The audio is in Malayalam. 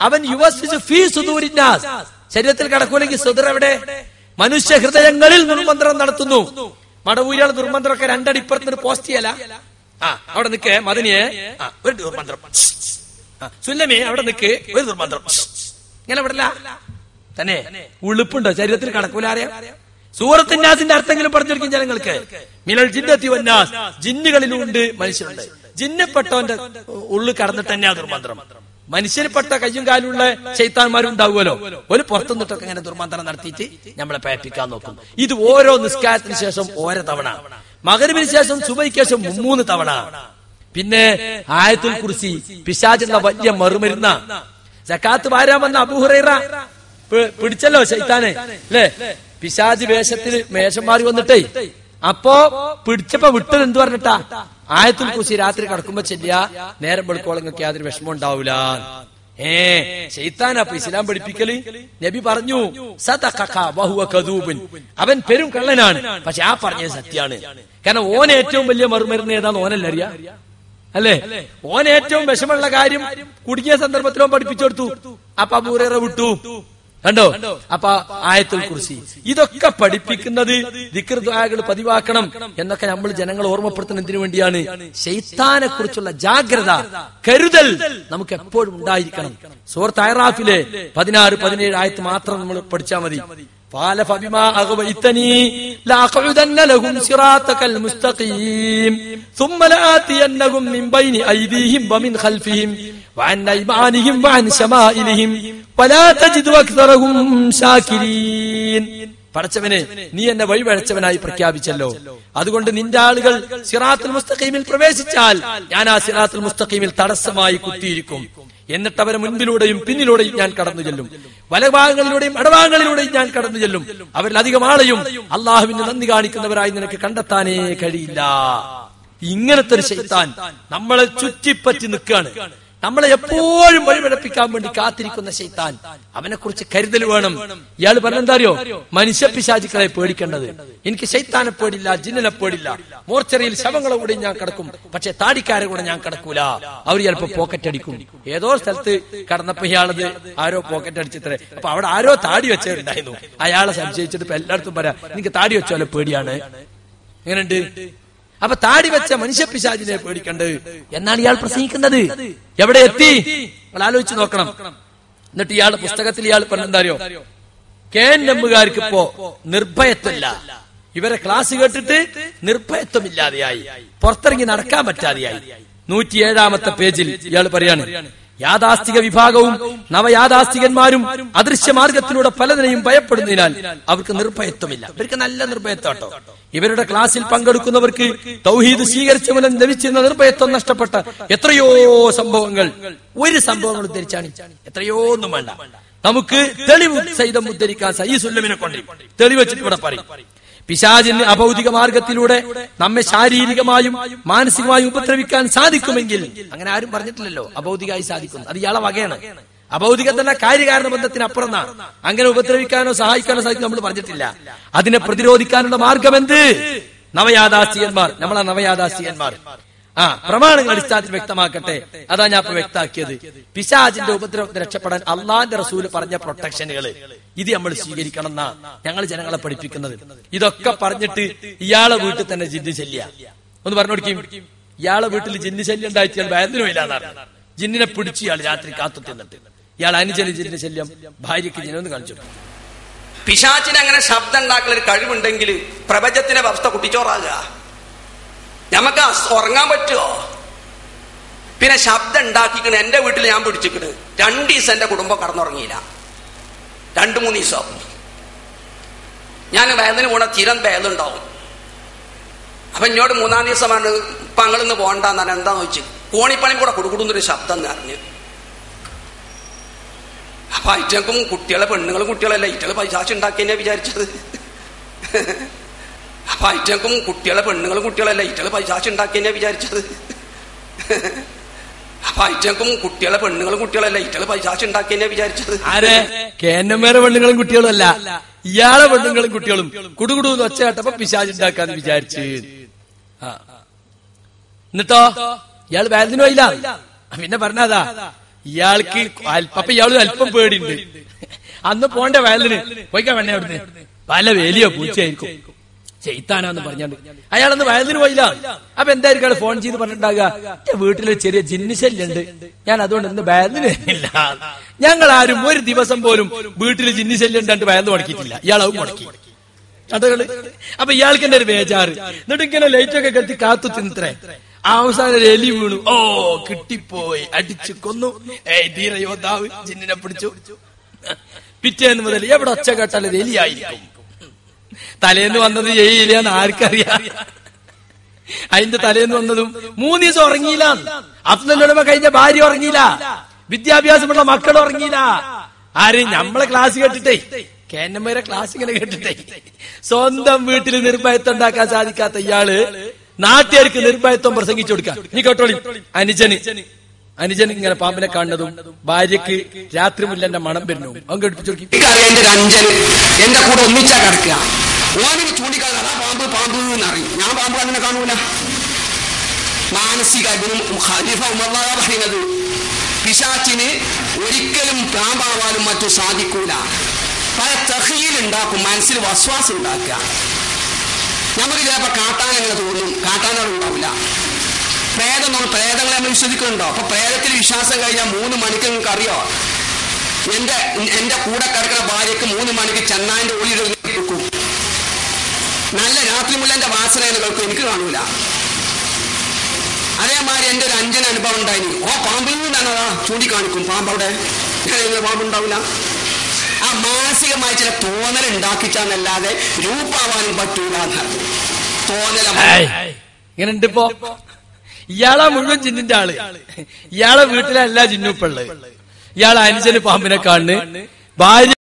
അവൻ യുവസ്വിസു ഫീ സുദൂരിന്നാസ്, ശരീരത്തിൽ കടക്കൂലെങ്കിൽ സുദർ എവിടെ? മനുഷ്യ ഹൃദയങ്ങളിൽ ദുർമന്ത്രം നടത്തുന്നു. മടവൂരിയാൾ ദുർമന്ത്രമൊക്കെ രണ്ടടി ഇപ്പുറത്തിന് പോസ്റ്റ് ചെയ്യല. അവിടെ നിൽക്കേ മദനിയെ, ഒരു ദുർമന്ത്രം. സുല്ലമേ അവിടെ നിൽക്ക്, ഒരു ദുർമന്ത്രം. ഇങ്ങനെ വിടല തന്നെ. ഉളുപ്പുണ്ടോ ശരീരത്തിൽ കടക്കൂല? അറിയാം. സൂറത്തുൻ നാസിന്റെ അർത്ഥമെങ്കിലും പറഞ്ഞു കൊടുക്കും ജനങ്ങൾക്ക്. മിനൽ ജിന്നത്തി വന്നാസ്, ജിന്നുകളിലുണ്ട് മനുഷ്യരുണ്ട്. ജിന്നപ്പെട്ടവന്റെ ഉള്ളിൽ കടന്നിട്ട് തന്നെയാ ദുർമന്ത്രം. മനുഷ്യനെപ്പെട്ട കയ്യും കാലുള്ള ശൈത്താന്മാരും ഉണ്ടാവുമല്ലോ, ഒരു പുറത്തുനിന്നിട്ടൊക്കെ ഇങ്ങനെ ദുർമന്ത്രം നടത്തിയിട്ട് നമ്മളെ പേപ്പിക്കാൻ നോക്കും. ഇത് ഓരോ നിസ്കാരത്തിന് ശേഷം ഓരോ തവണ, മഗ്‌രിബിന് ശേഷം സുബഹിക്ക് ശേഷം 3 തവണ. പിന്നെ ആയത്തുൽ കുർസി പിശാചുള്ള വലിയ മറുമരുന്ന. സക്കാത്ത് വാരാൻ വന്ന അബൂ ഹുറൈറ പിടിച്ചല്ലോ ശൈത്താനെ അല്ലേ? പിശാച് വേഷത്തിൽ വേഷം മാറി വന്നിട്ടേ, അപ്പോ പിടിച്ചപ്പോ വിട്ടത് എന്ത് പറഞ്ഞിട്ടാ? ആയത്തുൽ കുർസി രാത്രി കടക്കുമ്പോ ചെല്ലിയ നേരം വെളുക്കോളങ്ങൾക്ക് യാതൊരു വിഷമം ഉണ്ടാവൂല. ശൈത്താൻ അപ്പൊ ഇസ്ലാം പഠിപ്പിക്കല്. നബി പറഞ്ഞു സദഖക വഹുവ കദൂബുൻ, അവൻ പെരും കള്ളനാണ്, പക്ഷെ ആ പറഞ്ഞത് സത്യാണ്. കാരണം ഓൻ ഏറ്റവും വലിയ മറുമരുന്ന് ഏതാന്ന് ഓനല്ല അറിയാ അല്ലേ? ഓൻ ഏറ്റവും വിഷമുള്ള കാര്യം കുടുങ്ങിയ സന്ദർഭത്തിലോ പഠിപ്പിച്ചു കൊടുത്തു. അപ്പൊ അബൂ ഹുറൈറ വിട്ടു. കണ്ടോ? അപ്പൊ ആയത്തുൽ കുർസി ഇതൊക്കെ പഠിപ്പിക്കുന്നത് ദിക്ർ ദുആകൾ പതിവാക്കണം എന്നൊക്കെ നമ്മൾ ജനങ്ങളെ ഓർമ്മപ്പെടുത്തുന്നതിന് വേണ്ടിയാണ്. ശൈത്താനെ കുറിച്ചുള്ള ജാഗ്രത, കരുതൽ നമുക്ക് എപ്പോഴും ഉണ്ടായിരിക്കണം. സൂറത്ത് അഅറാഫിലെ 16-17 ആയത്ത് മാത്രം നമ്മൾ പഠിച്ചാൽ മതി. قال فبما أغويتني لأقعدن لهم صراطك المستقيم ثم لآتينهم من بين أيديهم ومن خلفهم وعن أيمانهم وعن شمائلهم ولا تجد أكثرهم شاكرين. പടച്ചവനെ, നീ എന്നെ വഴിവഴച്ചവനായി പ്രഖ്യാപിച്ചല്ലോ, അതുകൊണ്ട് നിന്റെ ആളുകൾ സിറാത്തുൽ മുസ്തഖീമിൽ പ്രവേശിച്ചാൽ ഞാൻ ആ സിറാത്തുൽ മുസ്തഖീമിൽ തടസ്സമായി കുത്തിയിരിക്കും. എന്നിട്ട് അവരെ മുൻപിലൂടെയും പിന്നിലൂടെയും ഞാൻ കടന്നു ചെല്ലും, വലഭാഗങ്ങളിലൂടെയും ഇടഭാഗങ്ങളിലൂടെയും ഞാൻ കടന്നു ചെല്ലും. അവരിൽ അധികം ആളെയും അള്ളാഹുവിന് നന്ദി കാണിക്കുന്നവരായി നിനക്ക് കണ്ടെത്താനേ കഴിയില്ല. ഇങ്ങനത്തെ ഒരു ശൈത്താൻ നമ്മളെ ചുറ്റിപ്പറ്റി നിൽക്കുകയാണ്. നമ്മളെ എപ്പോഴും വഴിപിഴപ്പിക്കാൻ വേണ്ടി കാത്തിരിക്കുന്ന ശൈത്താൻ, അവനെ കുറിച്ച് കരുതൽ വേണം. ഇയാൾ പറഞ്ഞെന്താ അറിയോ? മനുഷ്യ പിശാചുക്കളെ പേടിക്കേണ്ടത്. എനിക്ക് ശൈത്താനെ പേടില്ല, ജിന്നിനെ പേടില്ല. മോർച്ചറിയിൽ ശവങ്ങളെ കൂടെ ഞാൻ കിടക്കും, പക്ഷെ താടിക്കാരെ കൂടെ ഞാൻ കിടക്കൂല. അവർ ചിലപ്പോ പോക്കറ്റ് അടിക്കും. ഏതോ സ്ഥലത്ത് കടന്നപ്പോ ഇയാളത് ആരോ പോക്കറ്റ് അടിച്ചിത്രേ. അപ്പൊ അവിടെ ആരോ താടി വെച്ചവരുണ്ടായിരുന്നു. അയാളെ സംശയിച്ചിട്ട് ഇപ്പൊ എല്ലായിടത്തും പറയാം എനിക്ക് താടി വെച്ചാലോ പേടിയാണ്. എങ്ങനെയുണ്ട്? അപ്പൊ താടി വെച്ച മനുഷ്യ പിശാചിനെ പേടിക്കണ്ട് എന്നാണ് ഇയാൾ പ്രസംഗിക്കുന്നത്. എവിടെ എത്തി നിങ്ങൾ ആലോചിച്ച് നോക്കണം. എന്നിട്ട് ഇയാളുടെ പുസ്തകത്തിൽ ഇയാൾ പറഞ്ഞെന്താറിയോ? KNM-കാർക്ക് ഇപ്പോ നിർഭയത്വമില്ല. ഇവരെ ക്ലാസ് കേട്ടിട്ട് നിർഭയത്വമില്ലാതെയായി, പുറത്തിറങ്ങി നടക്കാൻ പറ്റാതെയായി. 107-ാമത്തെ പേജിൽ ഇയാൾ പറയാണ്, യാഥാസ്ഥിക വിഭാഗവും നവയാഥാസ്ഥികന്മാരും അദൃശ്യമാർഗത്തിലൂടെ പലതിനെയും ഭയപ്പെടുന്നതിനാൽ അവർക്ക് നിർഭയത്വമില്ല. ഇവർക്ക് നല്ല നിർഭയത്വട്ടോ. ഇവരുടെ ക്ലാസ്സിൽ പങ്കെടുക്കുന്നവർക്ക് തൗഹീദ് സ്വീകരിച്ച മൂലം ലഭിച്ചിരുന്ന നിർഭയത്വം നഷ്ടപ്പെട്ട എത്രയോ സംഭവങ്ങൾ, ഒരു സംഭവങ്ങൾ ഉദ്ധരിച്ചാണ്, എത്രയോ ഒന്നും വേണ്ട, നമുക്ക് തെളിവ് സഹിതം ഉദ്ധരിക്കാൻ സയ്യിദുല്ലമിനെ കൊണ്ട് തെളിവ് വെച്ചിട്ട് ഇവിടെ പറയും. പിശാചിന് അഭൗതിക മാർഗത്തിലൂടെ നമ്മെ ശാരീരികമായും മാനസികമായും ഉപദ്രവിക്കാൻ സാധിക്കുമെങ്കിൽ, അങ്ങനെ ആരും പറഞ്ഞിട്ടില്ലല്ലോ അഭൗതികമായി സാധിക്കും, അത് ഇയാളെ വകയാണ്. അഭൗതികത്തിന്റെ കാര്യകാരണ ബന്ധത്തിനപ്പുറം അങ്ങനെ ഉപദ്രവിക്കാനോ സഹായിക്കാനോ സാധിക്കും നമ്മൾ പറഞ്ഞിട്ടില്ല. അതിനെ പ്രതിരോധിക്കാനുള്ള മാർഗം എന്ത്? നവയാഥാസ്ഥികന്മാർ, നമ്മളെ നവയാഥാസ്ഥികന്മാർ പ്രമാണങ്ങൾ അടിസ്ഥാനത്തിൽ വ്യക്തമാക്കട്ടെ. അതാ ഞാൻ ഇപ്പൊ വ്യക്തമാക്കിയത്. പിശാചിന്റെ ഉപദ്രവത്തിൽ രക്ഷപ്പെടാൻ അള്ളാന്റെ റസൂല് പറഞ്ഞ പ്രൊട്ടക്ഷനുകൾ ഇത് നമ്മൾ സ്വീകരിക്കണം എന്നാ ഞങ്ങൾ ജനങ്ങളെ പഠിപ്പിക്കുന്നത്. ഇതൊക്കെ പറഞ്ഞിട്ട് ഇയാളെ വീട്ടിൽ തന്നെ ജിന്ന് ശല്യ ഒന്ന് പറഞ്ഞു കൊടുക്കും. ഇയാളെ വീട്ടിൽ ജിന്ന് ശല്യം ഉണ്ടായിട്ട് ഇയാൾ വേദന ഇല്ലാന്നാണ്. ജിന്നിനെ പിടിച്ച് ഇയാൾ രാത്രി കാത്തു തിന്നിട്ട് ഇയാൾ അനുജന് ജിന്നിന്റെ ശല്യം, ഭാര്യയ്ക്ക് ജിന്നൊന്ന് കാണിച്ചു. പിശാചിന് അങ്ങനെ ശബ്ദം ഉണ്ടാക്കുന്ന ഒരു കഴിവുണ്ടെങ്കിൽ പ്രപഞ്ചത്തിന്റെ അവസ്ഥ കുട്ടിച്ചോറാകുക. നമുക്ക് ഉറങ്ങാൻ പറ്റുമോ? പിന്നെ ശബ്ദം ഉണ്ടാക്കിക്കണ്. എന്റെ വീട്ടിൽ ഞാൻ പിടിച്ചിക്കണ് 2 ദിവസം എന്റെ കുടുംബം കടന്നുറങ്ങിയില്ല. 2-3 ദിവസം ഞാൻ വേദന പോണ ചിരം വേദന ഉണ്ടാവും. അപ്പൊ എന്നോട് 3-ാം ദിവസമാണ് ഇപ്പൊ അങ്ങളിന്ന് പോകണ്ടെന്നാണ്. എന്താന്ന് വെച്ച് കോണിപ്പണിയും കൂടെ കൊടുക്കുന്നൊരു ശബ്ദം എന്ന് അറിഞ്ഞ്. അപ്പൊ ഐറ്റക്കും കുട്ടികളെ, പെണ്ണുങ്ങളും കുട്ടികളല്ല, ഇറ്റകൾ പൈസാച്ച് ഉണ്ടാക്കിയെന്നെ വിചാരിച്ചത്. അപ്പൊ ഐറ്റക്കും കുട്ടികളെ, പെണ്ണുങ്ങളും കുട്ടികളല്ല, ഇറ്റകൾ പൈസാച്ച് ഉണ്ടാക്കിയെന്നെ വിചാരിച്ചത്. അപ്പൊ ഐറ്റക്കും കുട്ടികളെ, പെണ്ണുങ്ങളും കുട്ടികളല്ല, ഇറ്റകൾ പൈസാച്ച് ഉണ്ടാക്കിയെന്നെ വിചാരിച്ചത്. ആരെ? KNM-കാരെ പെണ്ണുങ്ങളും കുട്ടികളും അല്ല, ഇയാളെ പെണ്ണുങ്ങളും കുട്ടികളും കുടുകുടൂന്ന് ഒച്ച കേട്ടപ്പോ പിശാച് ഉണ്ടാക്കാന്ന് വിചാരിച്ച്. എന്നിട്ടോ ഇയാൾ വേദനയില്ല. പിന്നെ പറഞ്ഞതാ ഇയാൾക്ക് അപ്പൊ ഇയാള് അല്പം പേടിയുണ്ട്. അന്ന് പോണ്ട വയലിന് പോയിക്കാ വേണേ അവിടുന്ന് പല വലിയ പൂച്ചയായിരിക്കും ചെയ്ത്താനാന്ന് പറഞ്ഞാണ്ട് അയാളന്ന് വയലിന് പോയില്ല. അപ്പൊ എന്തായിരിക്കും ഫോൺ ചെയ്ത് പറഞ്ഞിട്ടുണ്ടാകുക, എന്റെ വീട്ടില് ചെറിയ ജിന്നിശല്യുണ്ട്, ഞാൻ അതുകൊണ്ട് ഇന്ന് വയലിന് ഇല്ല. ഞങ്ങൾ ആരും ഒരു ദിവസം പോലും വീട്ടിൽ ജിന്നിശല്യം ഉണ്ടായിട്ട് വയലിന് മുടക്കിയിട്ടില്ല. ഇയാളവും മുടക്കി കഥകള്. അപ്പൊ ഇയാൾക്ക് എന്റെ ഒരു ബേജാറ്. എന്നിട്ട് ഇങ്ങനെ ലൈറ്റൊക്കെ കത്തി കാത്തു തിന്നത്രേ. അവസാനം ഒരു എലി വീണു. ഓ കിട്ടിപ്പോയി, അടിച്ചു കൊന്നു. ധീര യോദ്ധാവ് ജിന്നിനെ പിടിച്ചു. പിറ്റേന്ന് മുതൽ എവിടെ ഒച്ച കേട്ടാൽ ഒരു എലിയായിരിക്കും. തലേന്ന് വന്നത് എലിയാന്ന് ആർക്കറിയാം. അതിന്റെ തലേന്ന് വന്നതും 3 ദിവസം ഉറങ്ങിയില്ല. അഫ്സലുലമ കഴിഞ്ഞ ഭാര്യ ഉറങ്ങിയില്ല, വിദ്യാഭ്യാസമുള്ള മക്കൾ ഉറങ്ങിയില്ല. ആരും നമ്മളെ ക്ലാസ് കേട്ടിട്ടേ, കേന്നമ്മയുടെ ക്ലാസ് ഇങ്ങനെ കേട്ടിട്ടേ സ്വന്തം വീട്ടിൽ നിർഭയത്വം ഉണ്ടാക്കാൻ സാധിക്കാത്ത ഇയാള് നാട്ടുകാർക്ക് നിർഭയത്വം പ്രസംഗിച്ചു കൊടുക്കാം. നീ കേട്ടോളി, അനുജൻ ഇങ്ങനെ പാമ്പിനെ കാണുന്നതും ഭാര്യക്ക് രാത്രി മുല്ലന്റെ മണം വരുന്നു അവൻ കേട്ടിപ്പിച്ചു കൊടുക്കും. എന്റെ അഞ്ജന് എന്റെ കൂടെ ഒന്നിച്ചാ കിടക്കുക. ഓനിന് ചൂണ്ടിക്കാണാ പാമ്പ് പാമ്പ് എന്നറിയും. ഞാൻ പാമ്പ് അങ്ങനെ കാണൂല. മാനസിക പറയുന്നത് പിശാച്ചിന് ഒരിക്കലും പാമ്പാവാനും മറ്റും സാധിക്കൂല. പല തഹീലുണ്ടാക്കും, മനസ്സിൽ വസ്വാസം ഉണ്ടാക്കുക. നമുക്ക് ചിലപ്പോ കാട്ടാനെങ്ങനെ തോന്നും, കാട്ടാനുണ്ടാവില്ല. പ്രേതങ്ങളെ നമ്മൾ വിശ്വസിക്കുന്നുണ്ടോ? അപ്പൊ പ്രേതത്തിൽ വിശ്വാസം കഴിഞ്ഞാൽ 3 മണിക്ക് നിങ്ങൾക്ക് അറിയോ, എന്റെ കൂടെ കിടക്കുന്ന ഭാര്യക്ക് 3 മണിക്ക് ചെന്നായിന്റെ ഉള്ളിൽ വെക്കും. നല്ല രാത്രി മുല്ലന്റെ വാസന കേൾക്കും, എനിക്ക് കാണൂല. അതേമാതിരി എന്റെ ഒരു 5 അനുഭവം ഉണ്ടായി. പാമ്പിൽ നിന്നാണതാ ചൂണ്ടിക്കാണിക്കും, പാമ്പവിടെ പാമ്പുണ്ടാവില്ല. ആ മാനസികമായി ചില തോന്നൽ ഉണ്ടാക്കിച്ചാന്നല്ലാതെ രൂപാവാനും പറ്റൂല. തോന്നല ഇങ്ങനെ ഉണ്ട്. ഇപ്പോ ഇയാളാ മുഴുവൻ ജിന്നിന്റെ ആള്. ഇയാളെ വീട്ടിലല്ല ജിന്നുപ്പുള്ളത്. ഇയാളെ അനുജന് പാമ്പിനെ കാണുന്നു, ഭാര്യ